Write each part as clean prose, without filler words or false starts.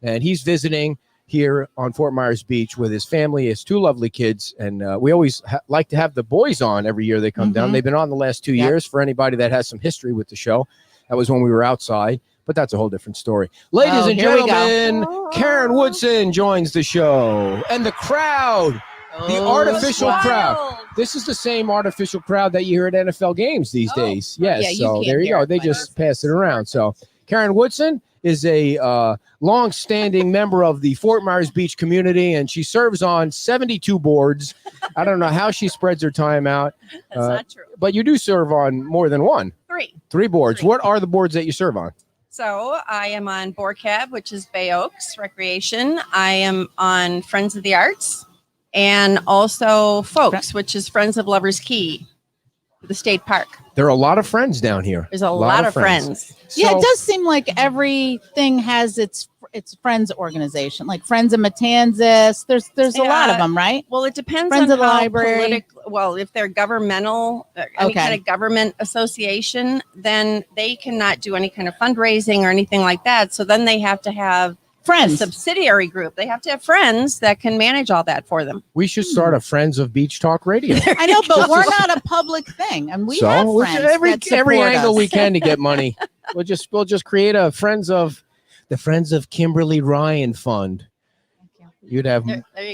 and he's visiting here on Fort Myers Beach with his family, his two lovely kids. And we always like to have the boys on every year they come down. They've been on the last 2 years. For anybody that has some history with the show, that was when we were outside, but that's a whole different story. Ladies and gentlemen, Karen Woodson joins the show, and the crowd, the artificial crowd. This is the same artificial crowd that you hear at NFL games these days. Yes, yeah, so there you go. They just pass it around. So Karen Woodson is a long-standing member of the Fort Myers Beach community, and she serves on 72 boards. I don't know how she spreads her time out. That's not true. But you do serve on more than one. Three boards. What are the boards that you serve on? So I am on BORCAB, which is Bay Oaks Recreation. I am on Friends of the Arts, and also Folks, which is Friends of Lovers Key, the state park. There are a lot of friends down here. There's a lot of friends. Yeah, it does seem like everything has its friends organization, like Friends of Matanzas. There's a lot of them, right? Well, it depends Friends on of the how Library. Well, if they're governmental, any kind of government association, then they cannot do any kind of fundraising or anything like that. So then they have to have friends, a subsidiary group. They have to have friends that can manage all that for them. We should start a Friends of Beach Talk Radio. I know, but we're not a public thing, and we have friends every angle we can to get money. We'll just create a Friends of Kimberly Ryan Fund. You'd have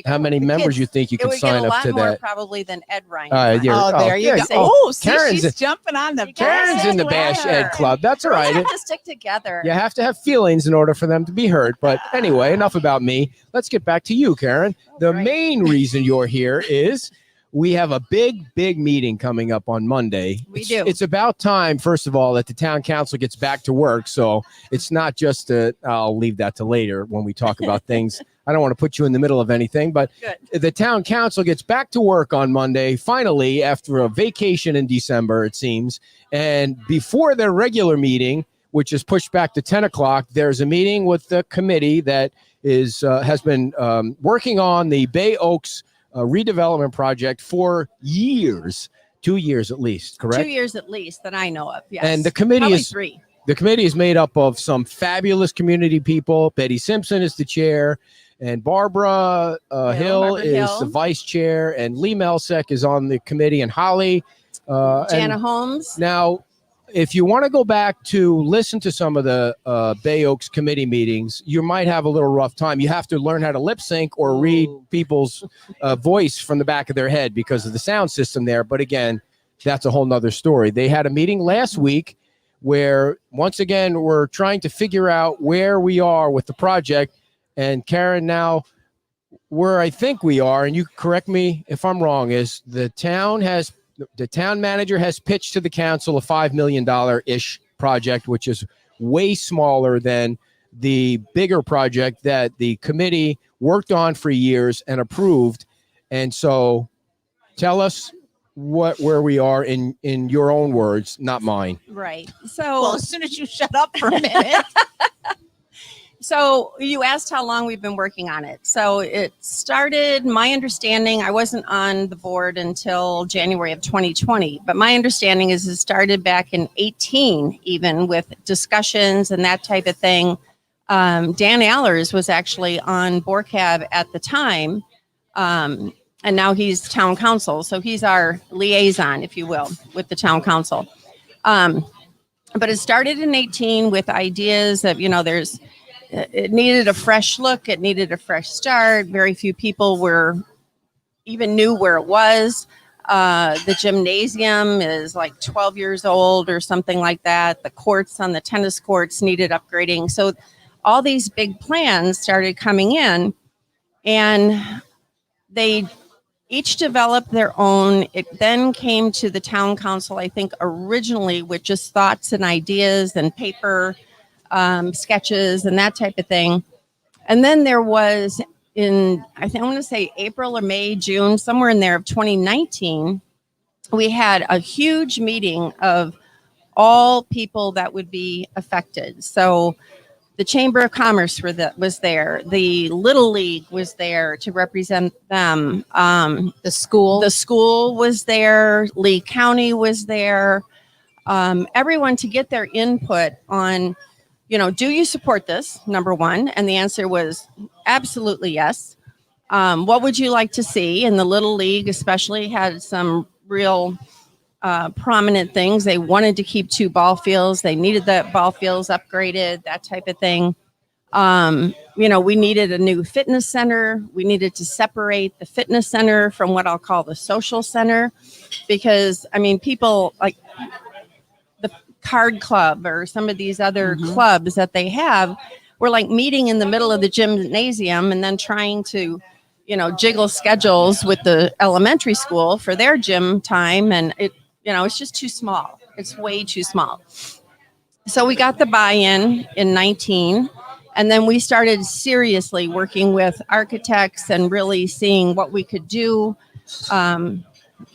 how many members you think you could sign up to that? It would get a lot more probably than Ed Ryan. There you go. Oh, Karen's jumping on the Karen's in the Bash Ed Club. That's all right. We have to stick together. You have to have feelings in order for them to be heard. But anyway, enough about me. Let's get back to you, Karen. The main reason you're here is we have a big meeting coming up on Monday. We do. It's about time, first of all, that the town council gets back to work. So it's not just I'll leave that to later when we talk about things. I don't want to put you in the middle of anything, but the town council gets back to work on Monday, finally, after a vacation in December, it seems. And before their regular meeting, which is pushed back to 10 o'clock, there's a meeting with the committee that has been working on the Bay Oaks redevelopment project for years, 2 years at least, correct? 2 years at least that I know of, yes. And the committee Probably is 3. The committee is made up of some fabulous community people. Betty Simpson is the chair, and Barbara Hill is the vice chair, and Lee Melsek is on the committee, and Holly. Jana Holmes. Now, if you want to go back to listen to some of the Bay Oaks committee meetings, you might have a little rough time. You have to learn how to lip sync or read people's voice from the back of their head because of the sound system there. But again, that's a whole nother story. They had a meeting last week where, once again, we're trying to figure out where we are with the project. And Karen, now where I think we are, and you correct me if I'm wrong, is the town manager has pitched to the council a $5 million-ish project, which is way smaller than the bigger project that the committee worked on for years and approved. And so tell us where we are in your own words, not mine. Right. So, well, as soon as you shut up for a minute. So you asked how long we've been working on it. So it started, my understanding, I wasn't on the board until January of 2020, but my understanding is it started back in 18, even with discussions and that type of thing. Dan Allers was actually on BORCAB at the time, and now he's town council. So he's our liaison, if you will, with the town council. But it started in 18 with ideas of, it needed a fresh look. It needed a fresh start. Very few people even knew where it was. The gymnasium is like 12 years old or something like that. The courts on the tennis courts needed upgrading. So all these big plans started coming in, and they each developed their own. It then came to the town council, I think, originally with just thoughts and ideas and paper sketches and that type of thing. And then there was I want to say April or May, June, somewhere in there of 2019, we had a huge meeting of all people that would be affected. So the Chamber of Commerce was there. The Little League was there to represent them. The school was there. Lee County was there. Everyone to get their input on do you support this? Number one. And the answer was absolutely yes. What would you like to see? And the Little League especially had some real prominent things. They wanted to keep 2 ball fields. They needed the ball fields upgraded, that type of thing. We needed a new fitness center. We needed to separate the fitness center from what I'll call the social center, because people like the card club or some of these other clubs that they have were like meeting in the middle of the gymnasium and then trying to, jiggle schedules with the elementary school for their gym time. And it's just too small. It's way too small. So we got the buy-in in 19. And then we started seriously working with architects and really seeing what we could do. The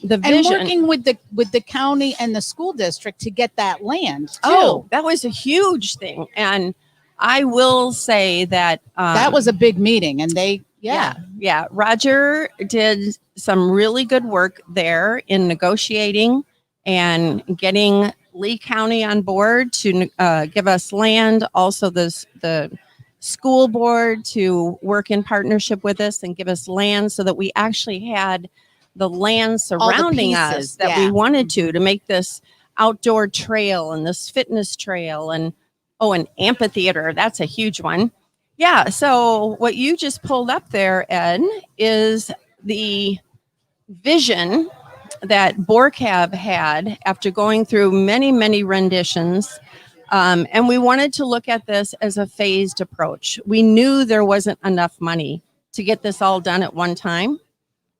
vision. And working with the county and the school district to get that land too. Oh, that was a huge thing. And I will say that that was a big meeting, and yeah. Roger did some really good work there in negotiating and getting Lee County on board to give us land. Also, the school board to work in partnership with us and give us land so that we actually had the land surrounding us that we wanted to make this outdoor trail and this fitness trail and an amphitheater. That's a huge one. Yeah. So what you just pulled up there, Ed, is the vision that BORCAB had after going through many, many renditions. And we wanted to look at this as a phased approach. We knew there wasn't enough money to get this all done at one time.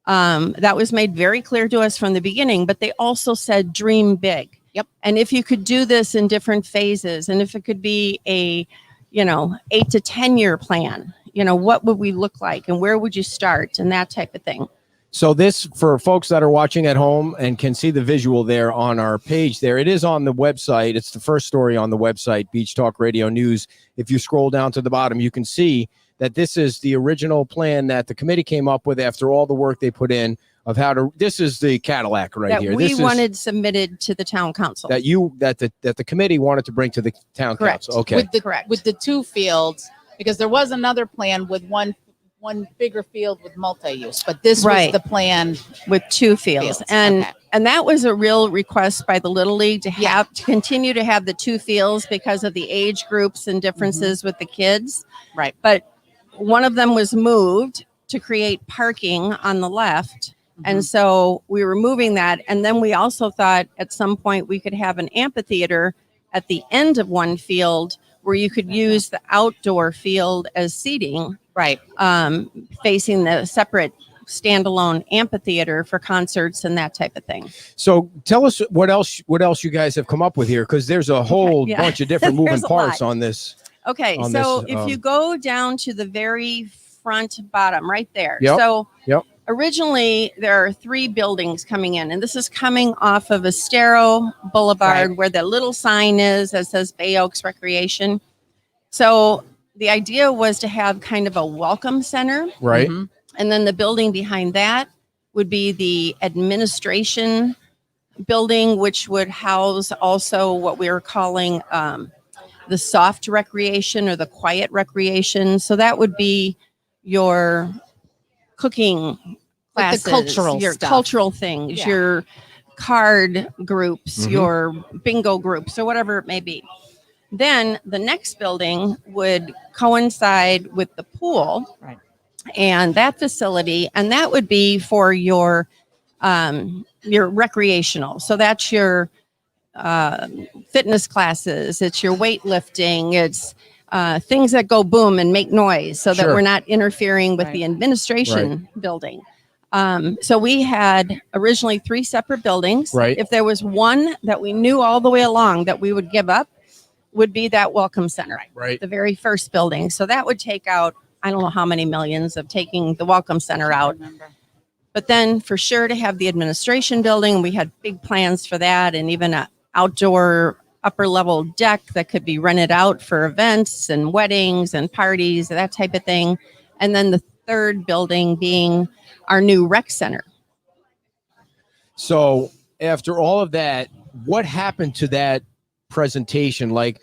That was made very clear to us from the beginning, but they also said dream big. Yep. And if you could do this in different phases, and if it could be a 8 to 10 year plan, what would we look like and where would you start and that type of thing. So this, for folks that are watching at home and can see the visual there on our page there, it is on the website. It's the first story on the website, Beach Talk Radio News. If you scroll down to the bottom, you can see that this is the original plan that the committee came up with after all the work they put in of how to, this is the Cadillac right here. We wanted submitted to the town council. That the committee wanted to bring to the town council. Okay. With the 2 fields, because there was another plan with one bigger field with multi-use, but this was the plan with 2 fields. And that was a real request by the Little League to have to continue to have the 2 fields because of the age groups and differences with the kids. Right. But one of them was moved to create parking on the left. And so we were moving that. And then we also thought at some point we could have an amphitheater at the end of one field where you could use the outdoor field as seating. Right. Facing the separate standalone amphitheater for concerts and that type of thing. So tell us what else you guys have come up with here, because there's a whole bunch of different moving parts on this. Okay. So if you go down to the very front bottom right there. Yep. So originally there are 3 buildings coming in, and this is coming off of Estero Boulevard where the little sign is that says Bay Oaks Recreation. So the idea was to have kind of a welcome center. Right. And then the building behind that would be the administration building, which would house also what we were calling the soft recreation or the quiet recreation. So that would be your cooking classes, the cultural your stuff. Cultural things, your card groups, your bingo groups, or whatever it may be. Then the next building would coincide with the pool and that facility, and that would be for your recreational. So that's your fitness classes, it's your weightlifting, it's things that go boom and make noise so that we're not interfering with the administration building. So we had originally 3 separate buildings. Right. If there was one that we knew all the way along that we would give up, would be that welcome center, right? The very first building. So that would take out, I don't know how many millions of taking the welcome center out. But then for sure to have the administration building, we had big plans for that, and even an outdoor upper level deck that could be rented out for events and weddings and parties, that type of thing. And then the third building being our new rec center. So after all of that, what happened to that presentation? Like,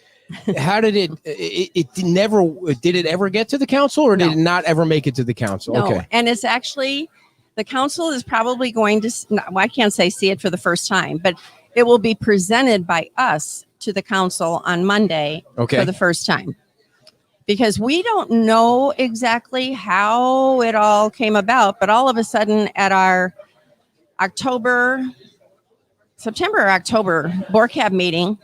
how did it never, did it ever get to the council, or did it not ever make it to the council? No, Okay. and it's actually, the council is probably going to, well, I can't say see it for the first time, but it will be presented by us to the council on Monday Okay. for the first time. Because we don't know exactly how it all came about, but all of a sudden at our September or October board cab meeting,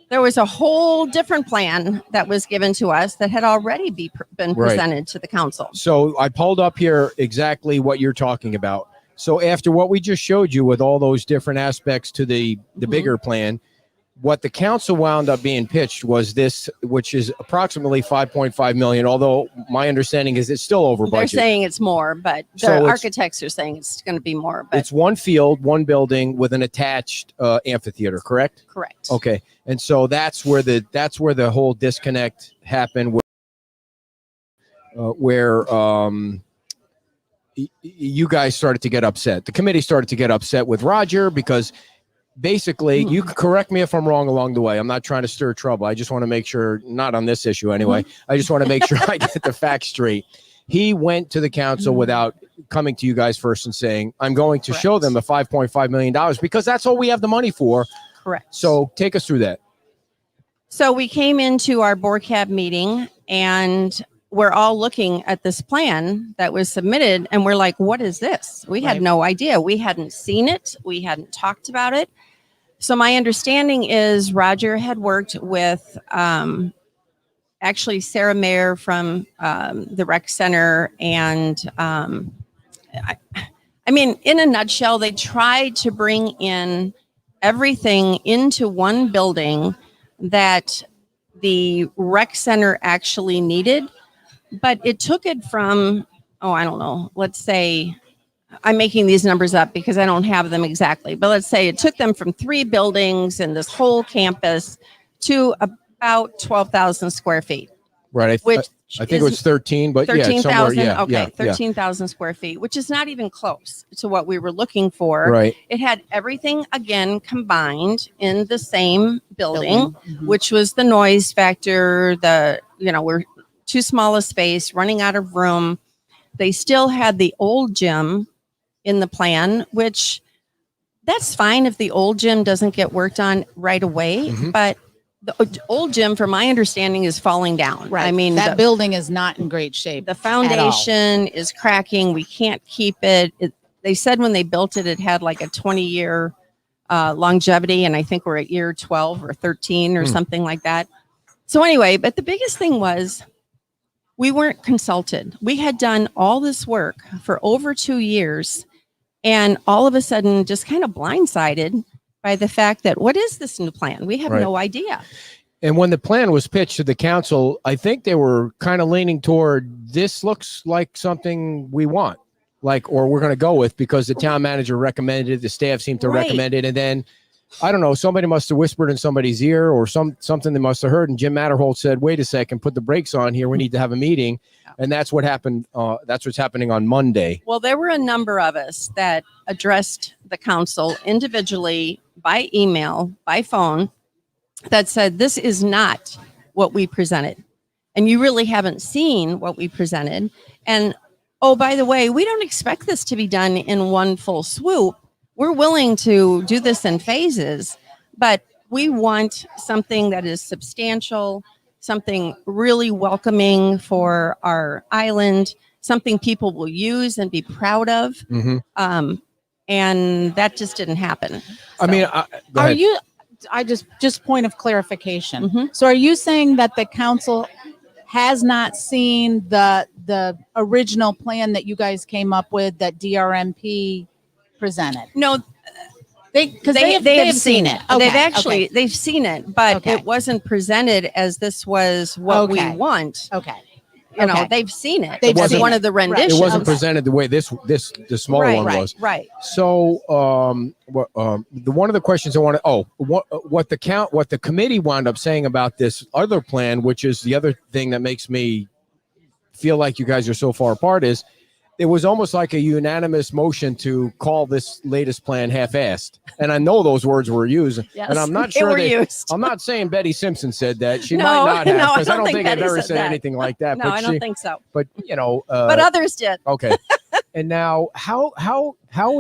there was a whole different plan that was given to us that had already been presented to the council. So I pulled up here exactly what you're talking about. So after what we just showed you with all those different aspects to the bigger plan, what the council wound up being pitched was this, which is approximately 5.5 million. Although my understanding is it's still over budget. They're saying it's more, but the architects are saying it's going to be more. But it's one field, one building with an attached amphitheater, correct? Correct. Okay, and so that's where the whole disconnect happened. Where you guys started to get upset. The committee started to get upset with Roger because. Basically, you can correct me if I'm wrong along the way. I'm not trying to stir trouble. I just want to make sure, not on this issue anyway. I just want to make sure I get the facts straight. He went to the council without coming to you guys first and saying, I'm going to show them the $5.5 million because that's all we have the money for. Correct. So take us through that. So we came into our board cab meeting and we're all looking at this plan that was submitted and we're like, what is this? We had no idea. We hadn't seen it. We hadn't talked about it. So my understanding is Roger had worked with actually Sarah Mayer from the rec center. And I mean, in a nutshell, they tried to bring in everything into one building that the rec center actually needed. But it took it from, I don't know, let's say, I'm making these numbers up because I don't have them exactly, but let's say it took them from 3 buildings and this whole campus to about 12,000 square feet. Right. Which I think it was 13, but 13,000. Yeah, okay. 13,000 square feet, which is not even close to what we were looking for. Right. It had everything again combined in the same building. Which was the noise factor, we're too small a space, running out of room. They still had the old gym in the plan, which that's fine if the old gym doesn't get worked on right away. But the old gym, from my understanding, is falling down. Right. I mean, that building is not in great shape. The foundation is cracking. We can't keep it. They said when they built it, it had like a 20-year longevity. And I think we're at year 12 or 13 or something like that. So anyway, but the biggest thing was, we weren't consulted. We had done all this work for over 2 years and all of a sudden just kind of blindsided by the fact that what is this new plan? We have no idea. And when the plan was pitched to the council, I think they were kind of leaning toward this looks like something we want, or we're going to go with because the town manager recommended it, the staff seemed to recommend it. And then I don't know, somebody must have whispered in somebody's ear or something they must have heard. And Jim Matterholt said, wait a second, put the brakes on here. We need to have a meeting. And that's what happened. That's what's happening on Monday. Well, there were a number of us that addressed the council individually by email, by phone, that said, this is not what we presented. And you really haven't seen what we presented. And, oh, by the way, we don't expect this to be done in one full swoop. We're willing to do this in phases, but we want something that is substantial, something really welcoming for our island, something people will use and be proud of. And that just didn't happen. I mean, are you, I just point of clarification. So are you saying that the council has not seen the original plan that you guys came up with that DRMP presented? No, they have seen it. Okay. They've seen it, but it wasn't presented as this was what we want. Okay. You know, they've seen it. They've It was seen one it. of the renditions. It wasn't presented the way the smaller one was. Right. So, one of the questions I want to, what the committee wound up saying about this other plan, which is the other thing that makes me feel like you guys are so far apart, is it was almost like a unanimous motion to call this latest plan half-assed. And I know those words were used. Yes, and I'm not they sure were used. I'm not saying Betty Simpson said that. She No, might not have, no, I because I don't don't think think I've Betty ever said said that. anything like that. No, but I don't think so. But But others did. okay. And now how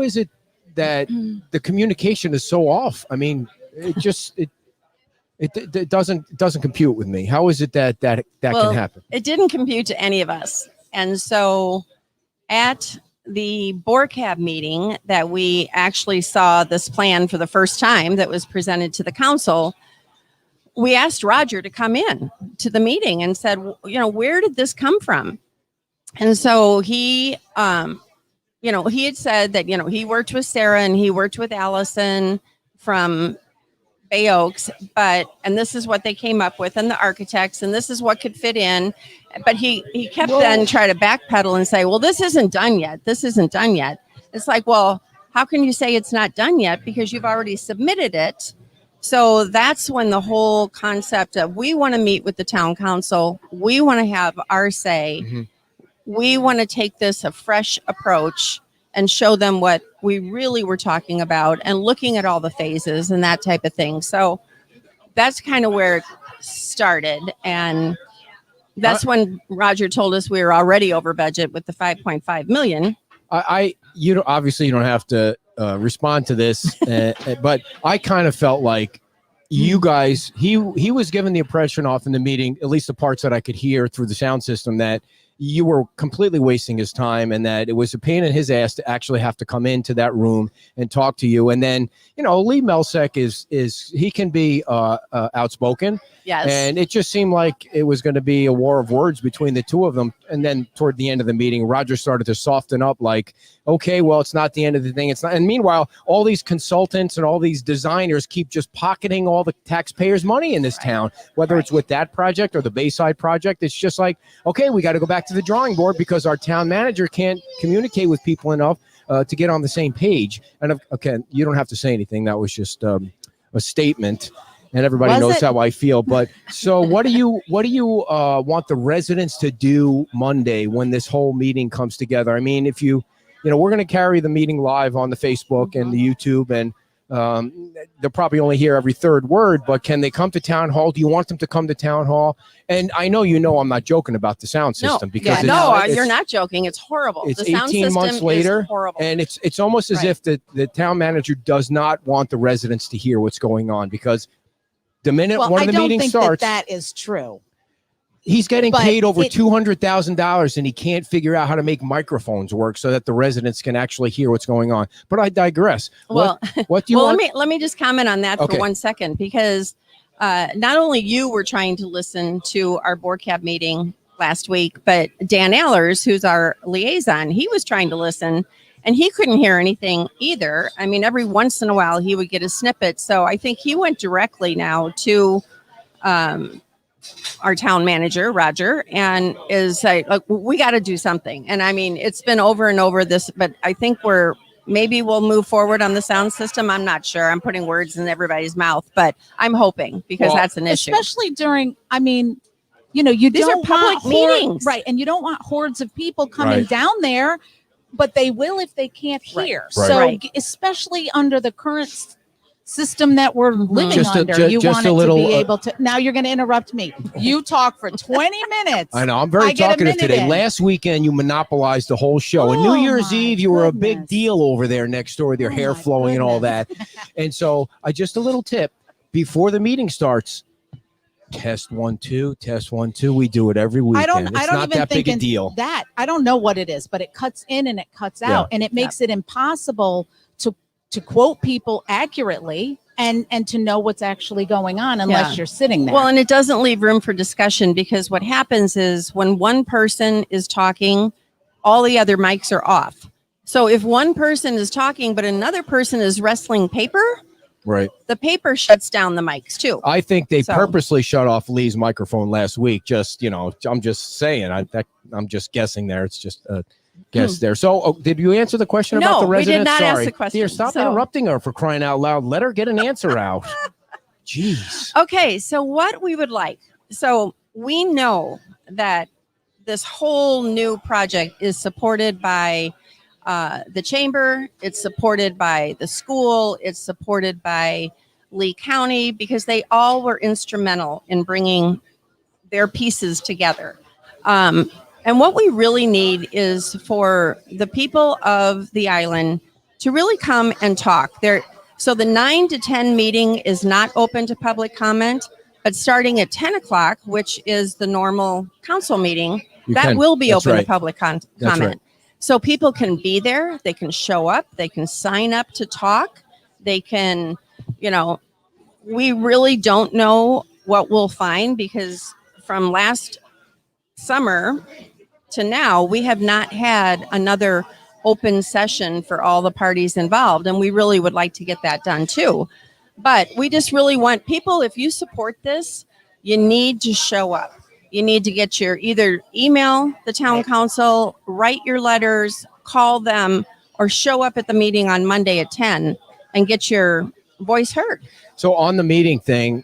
is it that the communication is so off? I mean, it doesn't compute with me. How is it that Well, can happen? It didn't compute to any of us. And so at the BORCAB meeting that we actually saw this plan for the first time that was presented to the council, we asked Roger to come in to the meeting and said, where did this come from? And so he had said that, he worked with Sarah and he worked with Allison from Bay Oaks, and this is what they came up with, and the architects, and this is what could fit in. But he kept then try to backpedal and say, well, this isn't done yet. This isn't done yet. It's like, well, how can you say it's not done yet? Because you've already submitted it. So that's when the whole concept of we want to meet with the town council. We want to have our say. Mm-hmm. We want to take this a fresh approach and show them what we really were talking about and looking at all the phases and that type of thing. So that's kind of where it started. And that's when Roger told us we were already over budget with the 5.5 million. Obviously you don't have to respond to this, but I kind of felt like you guys, he was given the impression off in the meeting, at least the parts that I could hear through the sound system, that you were completely wasting his time and that it was a pain in his ass to actually have to come into that room and talk to you. And then, Lee Melsek is he can be outspoken. Yes. And it just seemed like it was going to be a war of words between the two of them. And then toward the end of the meeting, Roger started to soften up like, okay, well, it's not the end of the thing. It's not. And meanwhile, all these consultants and all these designers keep just pocketing all the taxpayers' money in this town, whether it's with that project or the Bayside project. It's just like, okay, we got to go back to the drawing board because our town manager can't communicate with people enough to get on the same page. And okay, you don't have to say anything. That was just a statement. And everybody knows how I feel. But so what do you want the residents to do Monday when this whole meeting comes together? I mean, if we're going to carry the meeting live on the Facebook and the YouTube, and they'll probably only hear every third word, but can they come to town hall? Do you want them to come to town hall? And I know I'm not joking about the sound system because you're not joking. It's horrible. It's the sound 18 months system later, is horrible. and it's almost as if the town manager does not want the residents to hear what's going on, because the minute one of the meetings starts, that is true. He's getting paid over $200,000 and he can't figure out how to make microphones work so that the residents can actually hear what's going on. But I digress. Well, what do you want? Let me just comment on that for 1 second, because not only you were trying to listen to our BORCAB meeting last week, but Dan Allers, who's our liaison, he was trying to listen and he couldn't hear anything either. I mean, every once in a while he would get a snippet. So I think he went directly now to our town manager, Roger, and is like, look, we got to do something. And I mean, it's been over and over this, but I think maybe we'll move forward on the sound system. I'm not sure. I'm putting words in everybody's mouth, but I'm hoping, because that's an issue. Especially during, these These are public meetings. Right. And you don't want hordes of people coming down there, but they will if they can't hear. Right. So especially under the current system that we're living under, you want it to be able to. Now you're going to interrupt me. You talk for 20 minutes. I know. I'm very talkative today. Last weekend, you monopolized the whole show. And New Year's Eve, you were a big deal over there next door with your hair flowing and all that. And so just a little tip before the meeting starts. Test 1 2, test 1 2. We do it every weekend. It's not that big a deal. That I don't know what it is, but it cuts in and it cuts out, and it makes it impossible to quote people accurately and to know what's actually going on unless you're sitting there. Well, and it doesn't leave room for discussion, because what happens is when one person is talking, all the other mics are off. So if one person is talking but another person is wrestling paper, right, the paper shuts down the mics too. I think they purposely shut off Lee's microphone last week. Just, I'm just saying, I'm just guessing there. It's just a guess there. So did you answer the question about the residents? No, we did not Sorry. ask the question. Dear, stop interrupting her, for crying out loud. Let her get an answer out. Jeez. Okay, so what we would like. So we know that this whole new project is supported by the chamber, it's supported by the school, it's supported by Lee County, because they all were instrumental in bringing their pieces together. And what we really need is for the people of the island to really come and talk. So the 9 to 10 meeting is not open to public comment, but starting at 10 o'clock, which is the normal council meeting, that will be open to public comment. Right. So people can be there, they can show up, they can sign up to talk, they can, we really don't know what we'll find, because from last summer to now, we have not had another open session for all the parties involved. And we really would like to get that done too. But we just really want people, if you support this, you need to show up. You need to get either email the town council, write your letters, call them, or show up at the meeting on Monday at 10 and get your voice heard. So on the meeting thing,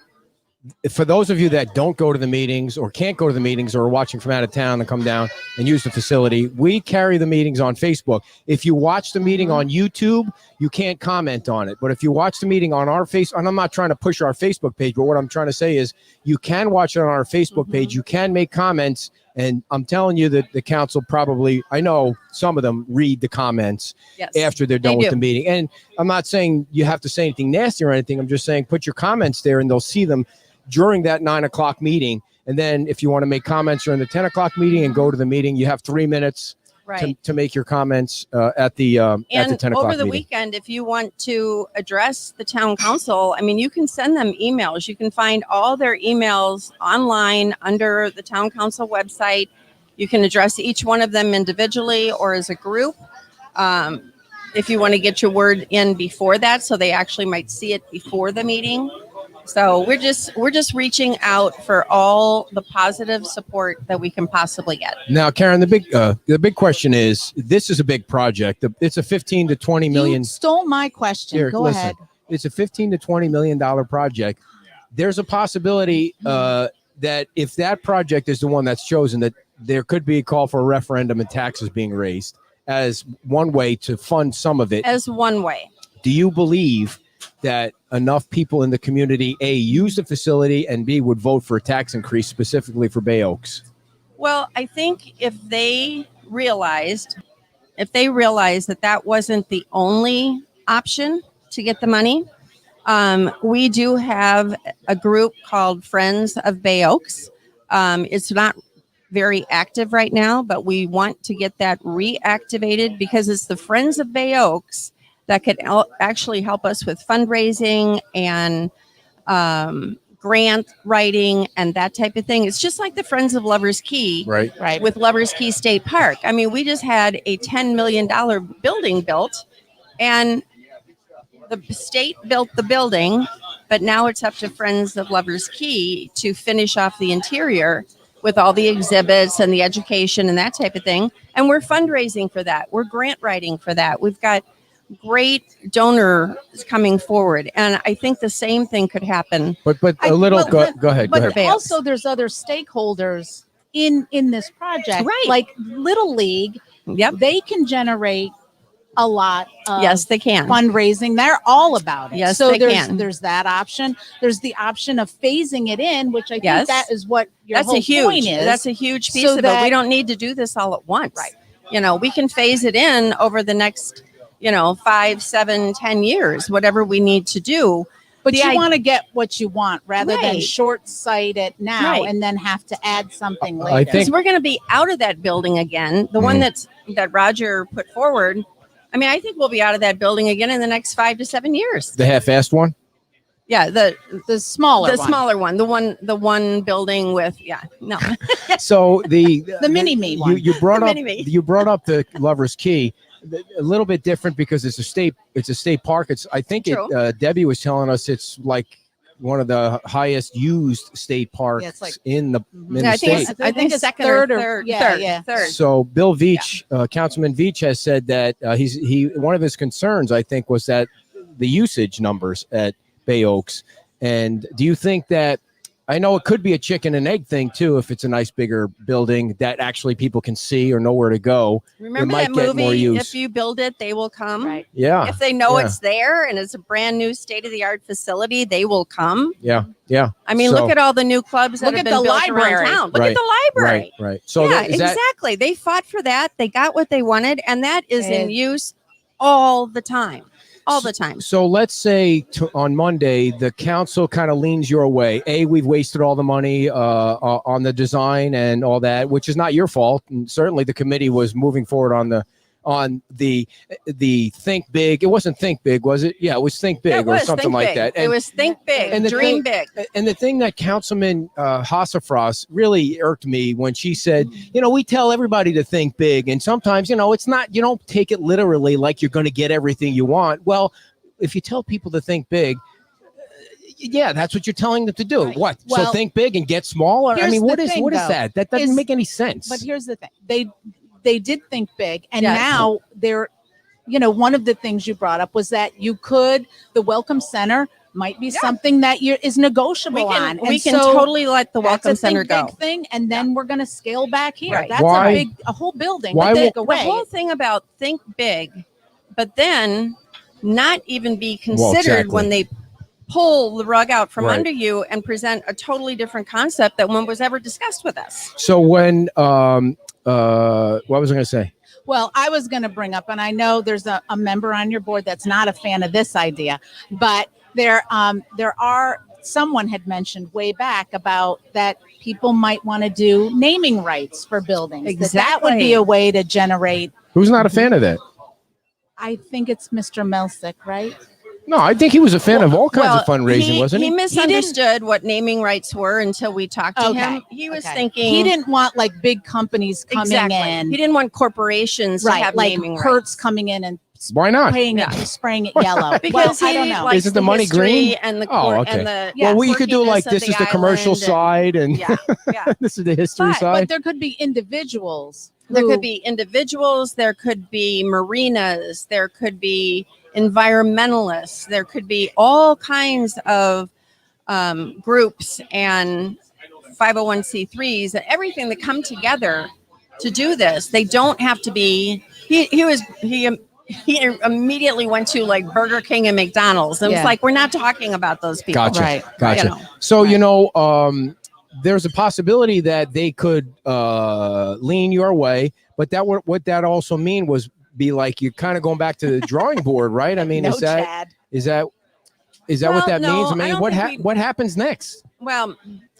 for those of you that don't go to the meetings or can't go to the meetings or are watching from out of town and come down and use the facility, we carry the meetings on Facebook. If you watch the meeting on YouTube, you can't comment on it. But if you watch the meeting on our and I'm not trying to push our Facebook page, but what I'm trying to say is you can watch it on our Facebook page. You can make comments. And I'm telling you that the council probably, I know some of them read the comments after they're done with the meeting. And I'm not saying you have to say anything nasty or anything. I'm just saying put your comments there and they'll see them during that 9 o'clock meeting. And then if you want to make comments during the 10 o'clock meeting and go to the meeting, you have 3 minutes to make your comments at the 10 o'clock meeting. Over the weekend, if you want to address the town council, I mean, you can send them emails. You can find all their emails online under the town council website. You can address each one of them individually or as a group. If you want to get your word in before that, so they actually might see it before the meeting. So we're just reaching out for all the positive support that we can possibly get. Now, Karen, the big question is, this is a big project. It's a 15 to 20 million. You stole my question. Here, Go ahead. It's a 15 to 20 million dollar project. There's a possibility that if that project is the one that's chosen, that there could be a call for a referendum and taxes being raised as one way to fund some of it. As one way. Do you believe that enough people in the community, A, use the facility, and B, would vote for a tax increase specifically for Bay Oaks? Well, I think if they realized that that wasn't the only option to get the money, we do have a group called Friends of Bay Oaks. It's not very active right now, but we want to get that reactivated because it's the Friends of Bay Oaks that could actually help us with fundraising and grant writing and that type of thing. It's just like the Friends of Lovers Key, right, with Lovers Key State Park. I mean, we just had a $10 million building built, and the state built the building, but now it's up to Friends of Lovers Key to finish off the interior with all the exhibits and the education and that type of thing. And we're fundraising for that. We're grant writing for that. We've got great donors coming forward, and I think the same thing could happen. But go ahead. But also, there's other stakeholders in this project, right? Like Little League. Yep, they can generate a lot of yes, they can fundraising. They're all about it. Yes, so there's that option. There's the option of phasing it in, which I think that is what your whole point is. That's a huge piece of it. We don't need to do this all at once, right? You know, we can phase it in over the next 5, 7, 10 years, whatever we need to do. But you want to get what you want rather than short sight it now Right. and then have to add something later. I think Because we're going to be out of that building again. The one that Roger put forward. I mean, I think we'll be out of that building again in the next 5 to 7 years. the half-assed one. Yeah, the smaller smaller one, the one building with no. So the mini-me one. You brought up mini-me. you brought up the Lovers Key. A little bit different because it's a state park. I think Debbie was telling us it's like one of the highest used state parks in the state. I think it's second third or third. So Bill Veach, Councilman Veach, has said that one of his concerns, I think, was that the usage numbers at Bay Oaks. And do you think that I know it could be a chicken and egg thing too. If it's a nice bigger building that actually people can see or know where to go, Remember might that get more movie, use. If You Build It, They Will Come? Right. yeah, If they know yeah. it's there and it's a brand new state-of-the-art facility, they will come. yeah, yeah. I mean, So- look at all the new clubs that Look have at been the built library. around town. Look Right, at the library. Right. So yeah, is that exactly. They fought for that. They got what they wanted, and that is in And- use all the time. All the time. so? Let's say on Monday the council kind of leans your way. We've wasted all the money on the design and all that, which is not your fault, and certainly the committee was moving forward on the think big. It wasn't think big, was it? Yeah, it was think big It or was something Think like Big. that. It was think big, and the dream thing- big. And the thing that Councilman Hassafras really irked me when she said, we tell everybody to think big. And sometimes, it's not, you don't take it literally like you're going to get everything you want. Well, if you tell people to think big, yeah, that's what you're telling them to do. Right. What? Well, so think big and get smaller? I here's mean, the what is thing, though, that? That doesn't is- make any sense. But here's the thing. They did think big, and Yes. now they're, one of the things you brought up was that the Welcome Center might be something that is negotiable on. We And can so totally let the that's Welcome a Center think go. big thing, and then we're going to scale back here. Right. That's Why- a whole building. why But won't- take The away. whole thing about think big, but then not even be considered exactly. when they pull the rug out from Right. under you and present a totally different concept that one was ever discussed with us. So when, what was I going to say? Well, I was going to bring up, and I know there's a member on your board that's not a fan of this idea, but there are, someone had mentioned way back about that people might want to do naming rights for buildings. That would be Exactly. a way to generate. Who's not a fan of that? I think it's Mr. Melsick, right? No, I think he was a fan of all kinds of fundraising, he, wasn't he? He misunderstood what naming rights were until we talked to Okay. him. He was Okay. thinking He didn't want like big companies coming exactly. in, He didn't want corporations to right? have Like naming Hertz rights. coming in and Why not? spraying it yellow. Because well, I he don't know. likes Isn't the money history green? and the Oh, okay. and the Yeah. Well, we could do like quirkiness of this is the commercial island side, and yeah, yeah. this is the history But side. But there could be individuals. There who- could be individuals, there could be marinas, there could be environmentalists, there could be all kinds of groups and 501c3s and everything that come together to do this. They don't have to be. He immediately went to like Burger King and McDonald's and Yeah. was like, we're not talking about those people. Gotcha. Right. Gotcha. You know. So, Right. there's a possibility that they could lean your way, but what that also mean was be like you're kind of going back to the drawing board, right? I mean, no, is that Chad. what Well, that no, means? I I mean, don't think we- what happens next? Well,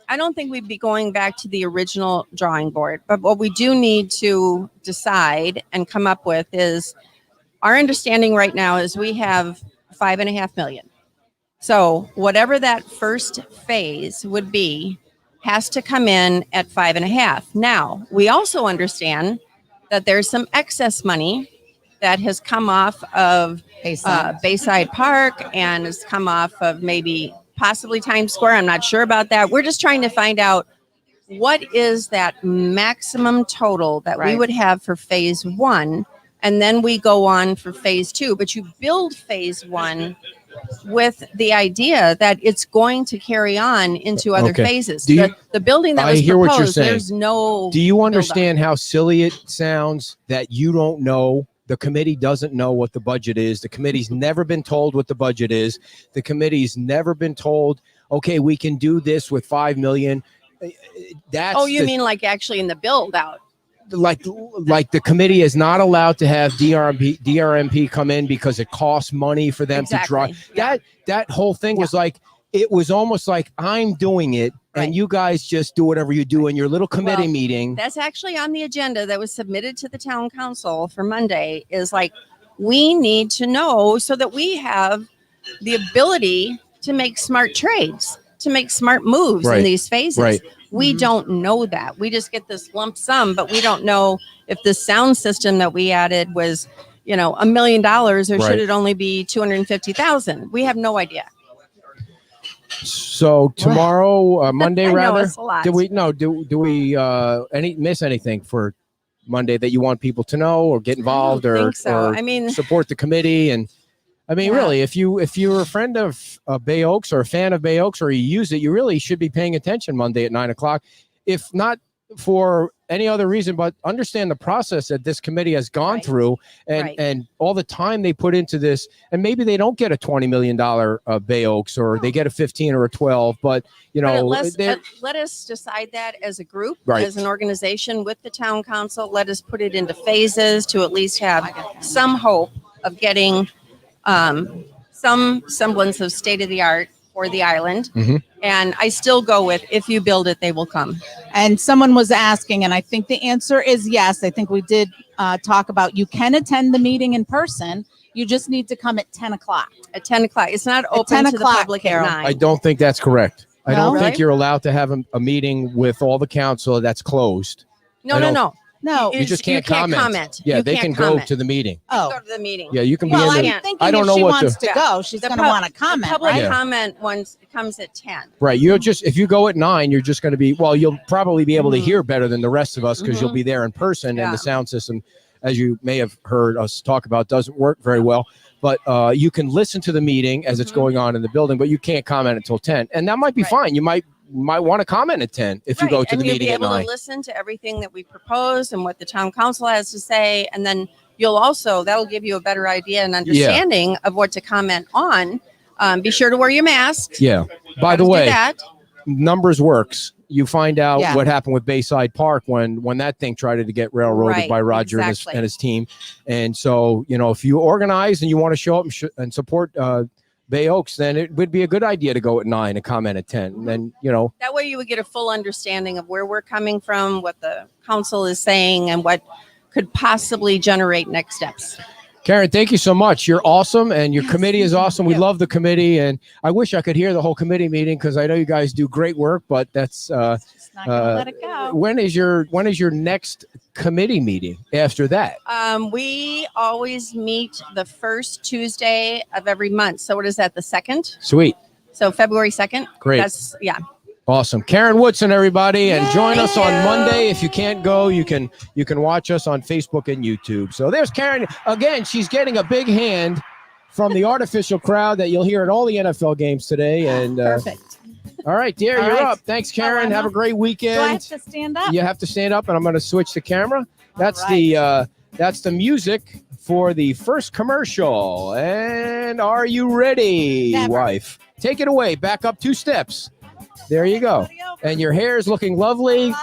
I don't think we'd be going back to the original drawing board, but what we do need to decide and come up with is our understanding right now is we have 5.5 million. So whatever that first phase would be has to come in at 5.5. Now, we also understand that there's some excess money that has come off of Bayside Park and has come off of maybe possibly Times Square. I'm not sure about that. We're just trying to find out what is that maximum total that we Right. would have for phase one. And then we go on for phase two. But you build phase one with the idea that it's going to carry on into other Okay. phases. Do you- The building that I was hear what proposed, you're saying. there's no. Do you build-up. understand how silly it sounds that you don't know? The committee doesn't know what the budget is. The committee's never been told what the budget is. The committee's never been told, okay, we can do this with 5 million. That's Oh, you mean like actually in the build out? like the committee is not allowed to have DRMP come in because it costs money for them to draw. Exactly. Yeah. That whole thing was like, it was almost like I'm doing it Right. and you guys just do whatever you do in your little committee Well, meeting. That's actually on the agenda that was submitted to the town council for Monday is like, we need to know so that we have the ability to make smart trades, to make smart moves Right. in these phases. Right. We don't know that. We just get this lump sum, but we don't know if the sound system that we added was, $1 million or Right. should it only be 250,000? We have no idea. So tomorrow, Monday I know rather, it's a lot. do we miss anything for Monday that you want people to know or get involve I don't or, think so. or I mean, support the committee? And I mean, Yeah. really, if you're a friend of Bay Oaks or a fan of Bay Oaks or you use it, you really should be paying attention Monday at 9:00. If not for any other reason, but understand the process that this committee has gone Right. through and Right. and all the time they put into this. And maybe they don't get a $20 million Bay Oaks, or they get a 15 or a 12. But Let us decide that as a group, Right. as an organization with the town council. Let us put it into phases to at least have some hope of getting some semblance of state of the art for the island. Mhm. And I still go with, if you build it, they will come. And someone was asking, and I think the answer is yes. I think we did talk about you can attend the meeting in person. You just need to come at 10 o'clock. At 10 o'clock. It's not 10 open to the o'clock, public Carol. at 9. I don't think that's correct. I No? don't think Really? you're allowed to have a meeting with all the council that's closed. I don't- No. No. You just can't comment. Yeah, You they can't can go comment. to the meeting. Oh. Go to the meeting. Yeah, you can Well, be in I'm the. thinking I don't if know she what wants to. to go, she's The going to pub- want to comment, The public right? Yeah. comment once comes at 10. Right. You're just, if you go at 9, you're just going to be, well, you'll probably be able to Mhm. hear better than the rest of us because you'll Mhm. be there in person, and Yeah. the sound system, as you may have heard us talk about, doesn't work very well. But you can listen to the meeting as it's Mhm. going on in the building, but you can't comment until 10. And that might be Right. fine. You might want to comment at 10 if you go to and the you'll meeting be at able 9. to listen to everything that we propose and what the town council has to say, and then you'll also, that'll give you a better idea and understanding of what to comment on. Be sure to wear your mask. Yeah. By the Always do way, that. numbers works. You find out Yeah. what happened with Bayside Park when that thing tried to get railroaded Right, by Roger exactly. and his team. And so, if you organize and you want to show up and support Bay Oaks, then it would be a good idea to go at 9 and comment at 10. And then, That way you would get a full understanding of where we're coming from, what the council is saying, and what could possibly generate next steps. Karen, thank you so much. You're awesome, and your Yes, committee is awesome. We you. love the committee, and I wish I could hear the whole committee meeting because I know you guys do great work. But that's Just not going to let it go. when is your next committee meeting after that? We always meet the first Tuesday of every month. So what is that, the 2nd? Sweet, So February 2nd? great. Yeah. Awesome. Karen Woodson, everybody, and join us on Thank you. Monday. If you can't go, you can watch us on Facebook and YouTube. So there's Karen again. She's getting a big hand from the artificial crowd that you'll hear at all the NFL games today. And Perfect. all right, dear, All you're right. up. Thanks, Karen. I'm Have a up. great Do I have weekend. to stand up? You have to stand up, and I'm going to switch the camera. That's right. that's the music for the first commercial. And are you ready, Never. wife? Take it away. Back up 2 steps. There you go. And your hair is looking lovely.